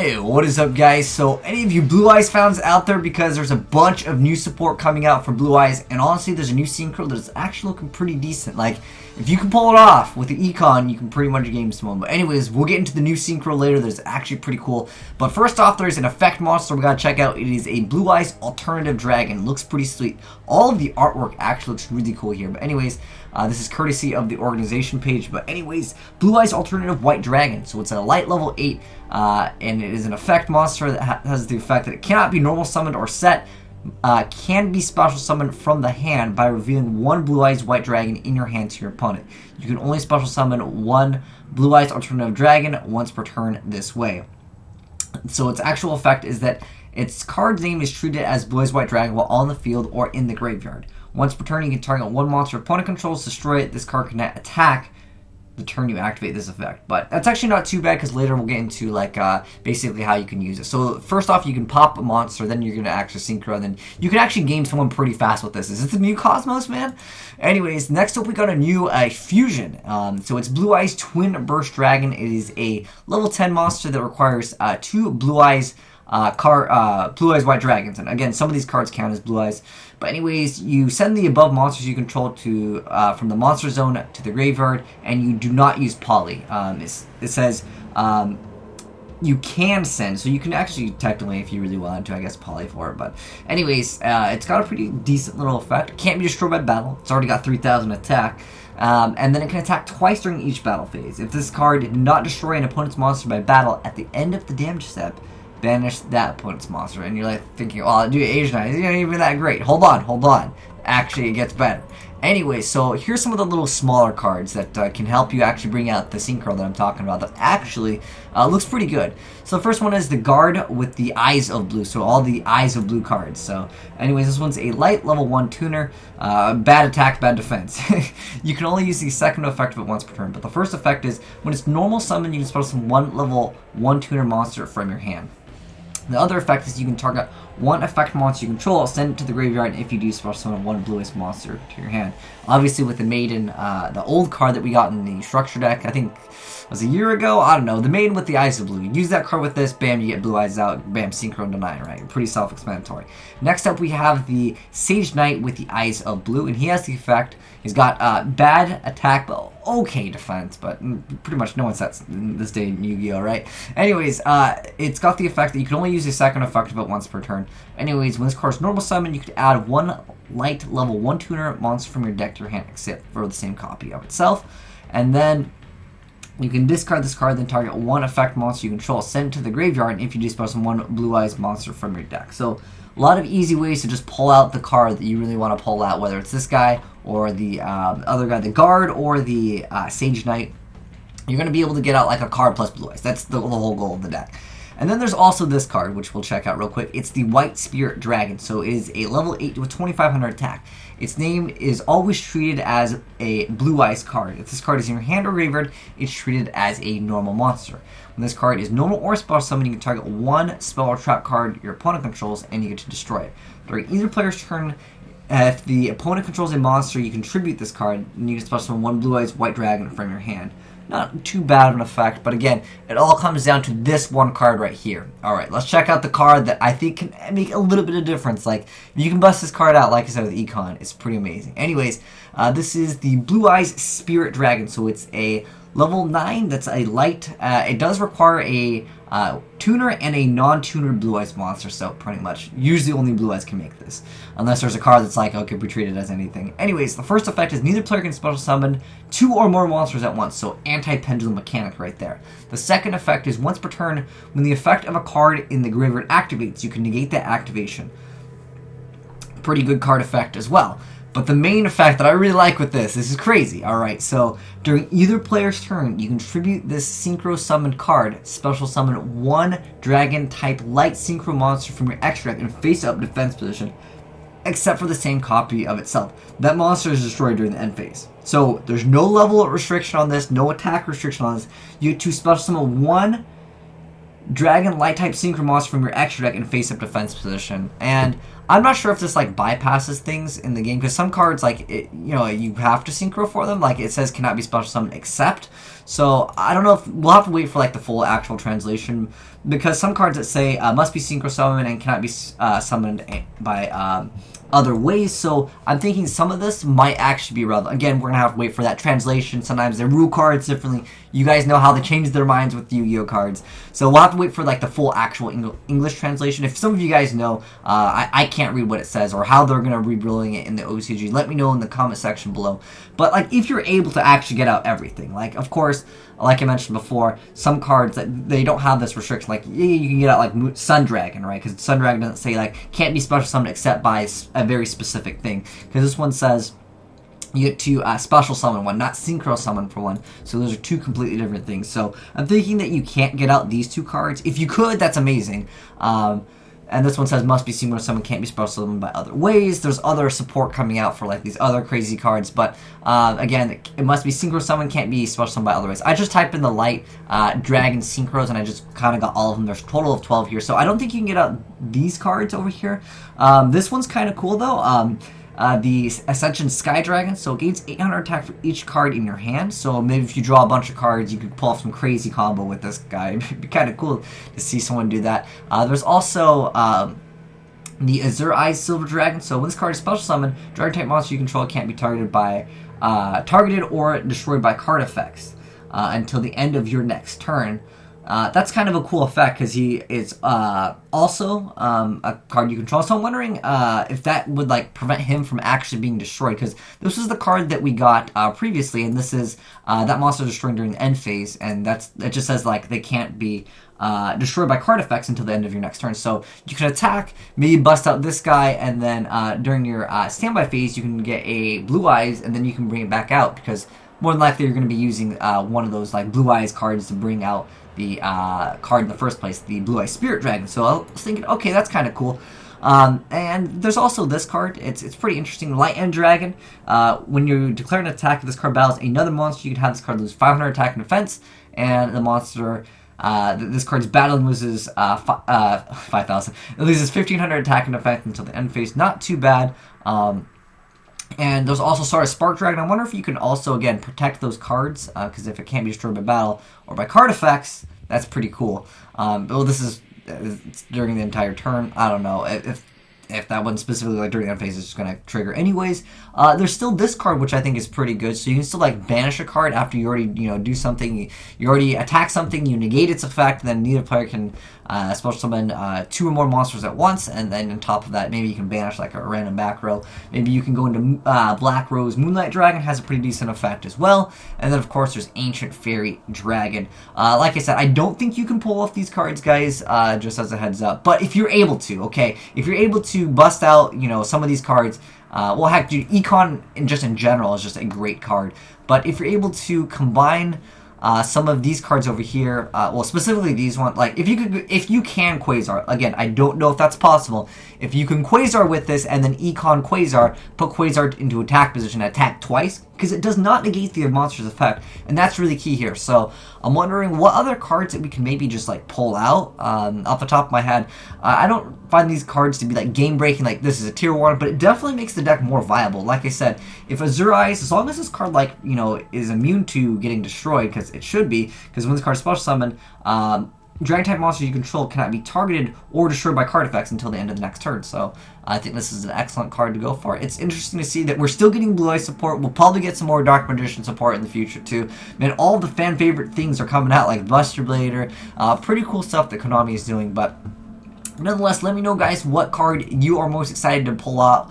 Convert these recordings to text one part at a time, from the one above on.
Hey, what is up guys? So any of you Blue Eyes fans out there, because there's a bunch of new support coming out for Blue Eyes, and honestly there's a new Synchro that's actually looking pretty decent. Like, if you can pull it off with the econ, you can pretty much game someone. But anyways, we'll get into the new Synchro later. That's actually pretty cool. But first off, there's an effect monster we gotta check out. It is a Blue Eyes alternative dragon. Looks pretty sweet. All of the artwork actually looks really cool here. But anyways, this is courtesy of the organization page. But anyways, Blue Eyes alternative white dragon. So it's a light level 8, and it is an effect monster that has the effect that it cannot be normal summoned or set. Can be special summoned from the hand by revealing one Blue Eyes White Dragon in your hand to your opponent. You can only special summon one Blue Eyes Alternative Dragon once per turn this way. So its actual effect is that its card's name is treated as Blue Eyes White Dragon while on the field or in the graveyard. Once per turn, you can target one monster opponent controls, destroy it. This card cannot attack the turn you activate this effect. But that's actually not too bad, because later we'll get into like basically how you can use it. So first off, you can pop a monster, then you're gonna actually synchro, and then you can actually game someone pretty fast with this. Is this the new Cosmos, man? Anyways, next up we got a new fusion. So it's Blue Eyes Twin Burst Dragon. It is a level 10 monster that requires 2 Blue Eyes Blue Eyes White Dragons, and again, some of these cards count as Blue Eyes. But anyways, you send the above monsters you control to from the monster zone to the graveyard, and you do not use poly. It says you can send, so you can actually technically, if you really wanted to, I guess, poly for it. But anyways, it's got a pretty decent little effect. It can't be destroyed by battle. It's already got 3,000 attack. And then it can attack twice during each battle phase. If this card did not destroy an opponent's monster by battle at the end of the damage step, banish that opponent's monster. And you're like thinking, oh dude, Azneyes isn't even that great. Hold on. Actually, it gets better. Anyway, so here's some of the little smaller cards that can help you actually bring out the Synchro that I'm talking about that actually looks pretty good. So the first one is the Guard with the Eyes of Blue, so all the Eyes of Blue cards. So anyways, this one's a light level 1 tuner, bad attack, bad defense. You can only use the second effect of it once per turn, but the first effect is when it's normal summon, you can special summon one level 1 tuner monster from your hand. The other effect is you can target one effect monster you control, send it to the graveyard, and if you do, special summon one Blue Eyes monster to your hand. Obviously with the Maiden, the old card that we got in the structure deck, I think it was a year ago, I don't know, the Maiden with the Eyes of Blue. You use that card with this, bam, you get Blue Eyes out, bam, Synchro into 9, right? Pretty self-explanatory. Next up we have the Sage Knight with the Eyes of Blue, and he has the effect, he's got bad attack, but okay defense, but pretty much no one sets this day in Yu-Gi-Oh, right? Anyways, it's got the effect that you can only use the second effect of it once per turn. Anyways, when this card's normal summon, you could add one light level 1 tuner monster from your deck to your hand, except for the same copy of itself. And then you can discard this card, then target one effect monster you control, send it to the graveyard, and if you do, special summon one Blue Eyes monster from your deck. So a lot of easy ways to just pull out the card that you really want to pull out, whether it's this guy or the other guy, the Guard, or the Sage Knight. You're going to be able to get out like a card plus Blue Eyes. That's the whole goal of the deck. And then there's also this card, which we'll check out real quick. It's the White Spirit Dragon. So it is a level 8 with 2,500 attack. Its name is always treated as a Blue Eyes card. If this card is in your hand or graveyard, it's treated as a normal monster. When this card is normal or special summon, you can target one spell or trap card your opponent controls, and you get to destroy it. During either player's turn, if the opponent controls a monster, you contribute this card, and you can special summon one Blue Eyes White Dragon from your hand. Not too bad of an effect, but again, it all comes down to this one card right here. Alright, let's check out the card that I think can make a little bit of difference. Like, if you can bust this card out, like I said with Econ, it's pretty amazing. Anyways, this is the Blue Eyes Spirit Dragon, so it's a level 9 that's a light. It does require a tuner and a non-tuner Blue Eyes monster, so pretty much, usually only Blue Eyes can make this. Unless there's a card that's like, okay, be treated as anything. Anyways, the first effect is neither player can special summon 2 or more monsters at once, so anti-pendulum mechanic right there. The second effect is once per turn, when the effect of a card in the graveyard activates, you can negate that activation. Pretty good card effect as well. But the main effect that I really like with this is crazy. Alright, so during either player's turn, you contribute this Synchro summoned card, special summon one dragon type light Synchro monster from your extra deck in face up defense position, except for the same copy of itself. That monster is destroyed during the end phase. So there's no level restriction on this, no attack restriction on this. You get to special summon one dragon light type Synchro monster from your extra deck in face up defense position. And I'm not sure if this like bypasses things in the game, because some cards like you have to Synchro for them. Like it says cannot be special summoned except. So I don't know if we'll have to wait for like the full actual translation, because some cards that say must be synchro summoned and cannot be summoned by other ways. So I'm thinking some of this might actually be relevant. Again, we're gonna have to wait for that translation. Sometimes they rule cards differently. You guys know how they change their minds with Yu-Gi-Oh cards, so we'll have to wait for like the full actual English translation. If some of you guys know, I can't read what it says or how they're gonna re-ruling it in the OCG, let me know in the comment section below. But like, if you're able to actually get out everything, like of course, like I mentioned before, some cards that they don't have this restriction, like you can get out like Sun Dragon, right? Because Sun Dragon doesn't say like can't be special summoned except by a very specific thing. Because this one says you get to special summon one, not synchro summon for one. So those are two completely different things. So I'm thinking that you can't get out these two cards. If you could, that's amazing. And this one says must be synchro summon, can't be special summoned by other ways. There's other support coming out for like these other crazy cards, but again, it must be synchro summon, can't be special summoned by other ways. I just typed in the light dragon synchros and I just kind of got all of them. There's a total of 12 here, so I don't think you can get out these cards over here. This one's kind of cool though. The Ascension Sky Dragon, so it gains 800 attack for each card in your hand. So maybe if you draw a bunch of cards, you could pull off some crazy combo with this guy. It'd be kind of cool to see someone do that. There's also the Azneyes Silver Dragon. So when this card is special summoned, dragon type monster you control can't be targeted or destroyed by card effects until the end of your next turn. That's kind of a cool effect because he is also a card you control. So I'm wondering if that would like prevent him from actually being destroyed, because this was the card that we got previously, and this is that monster destroyed during the end phase, and it just says like they can't be destroyed by card effects until the end of your next turn. So you can attack, maybe bust out this guy, and then during your standby phase you can get a Blue Eyes, and then you can bring it back out, because more than likely you're going to be using one of those like Blue Eyes cards to bring out the card in the first place, the Blue Eye Spirit Dragon. So I was thinking, okay, that's kind of cool. And there's also this card. It's pretty interesting. Light End Dragon. When you declare an attack, if this card battles another monster, you can have this card lose 500 attack and defense, and the monster this card's battling loses 5,000. It loses 1,500 attack and defense until the end phase. Not too bad. And there's also Spark Dragon. I wonder if you can also, again, protect those cards, because if it can't be destroyed by battle or by card effects, that's pretty cool. Well, this is it's during the entire turn. I don't know if that one specifically like during the end phase is just going to trigger anyways. There's still this card, which I think is pretty good. So you can still like banish a card after you already do something. You already attack something, you negate its effect, then neither player can special summon 2 or more monsters at once, and then on top of that, maybe you can banish like a random back row. Maybe you can go into Black Rose Moonlight Dragon, has a pretty decent effect as well. And then of course there's Ancient Fairy Dragon. Like I said, I don't think you can pull off these cards, guys, just as a heads up. But if you're able to, okay, if you're able to bust out, some of these cards, well, heck, dude, Econ just in general is just a great card. But if you're able to combine some of these cards over here, well, specifically these ones, like if you can Quasar, again, I don't know if that's possible. If you can Quasar with this and then Econ Quasar, put Quasar into attack position, attack twice, because it does not negate the monster's effect, and that's really key here. So I'm wondering what other cards that we can maybe just like pull out off the top of my head. I don't find these cards to be like game breaking, like this is a tier 1, but it definitely makes the deck more viable. Like I said, if Azneyes, as long as this card like is immune to getting destroyed, because it should be, because when this card is special summoned, dragon type monsters you control cannot be targeted or destroyed by card effects until the end of the next turn. So I think this is an excellent card to go for. It's interesting to see that we're still getting Blue Eye support. We'll probably get some more Dark Magician support in the future too. Man, all the fan favorite things are coming out, like Buster Blader. Pretty cool stuff that Konami is doing, but nonetheless, let me know, guys, what card you are most excited to pull out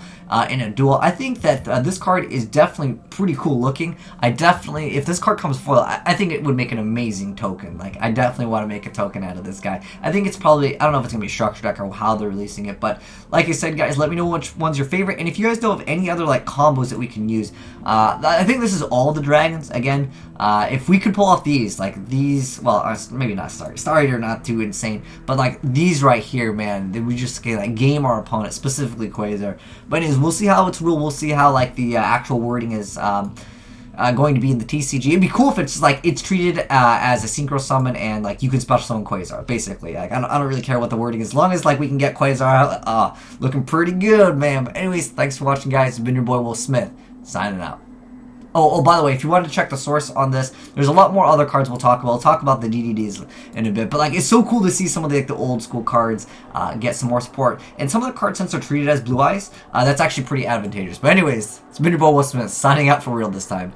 in a duel. I think that this card is definitely pretty cool looking. If this card comes foil, I think it would make an amazing token. Like, I definitely want to make a token out of this guy. I think it's probably, I don't know if it's going to be a structure deck or how they're releasing it, but like I said, guys, let me know which one's your favorite, and if you guys know of any other, like, combos that we can use. I think this is all the dragons, again. If we could pull off these, like these, well, maybe not Starry are not too insane, but like these right here, man, we just like game our opponent, specifically Quasar. But anyways, we'll see how it's ruled. We'll see how like the actual wording is going to be in the TCG. It'd be cool if it's just, like it's treated as a synchro summon and like you can special summon Quasar. Basically, like I don't really care what the wording is, as long as like we can get Quasar. Looking pretty good, man. But anyways, thanks for watching, guys. It's been your boy Will Smith signing out. Oh, by the way, if you wanted to check the source on this, there's a lot more other cards we'll talk about. We'll talk about the DDDs in a bit. But like, it's so cool to see some of the old school cards get some more support. And some of the cards, since they're treated as Blue Eyes, that's actually pretty advantageous. But anyways, it's been your boy Will Smith, signing out for real this time.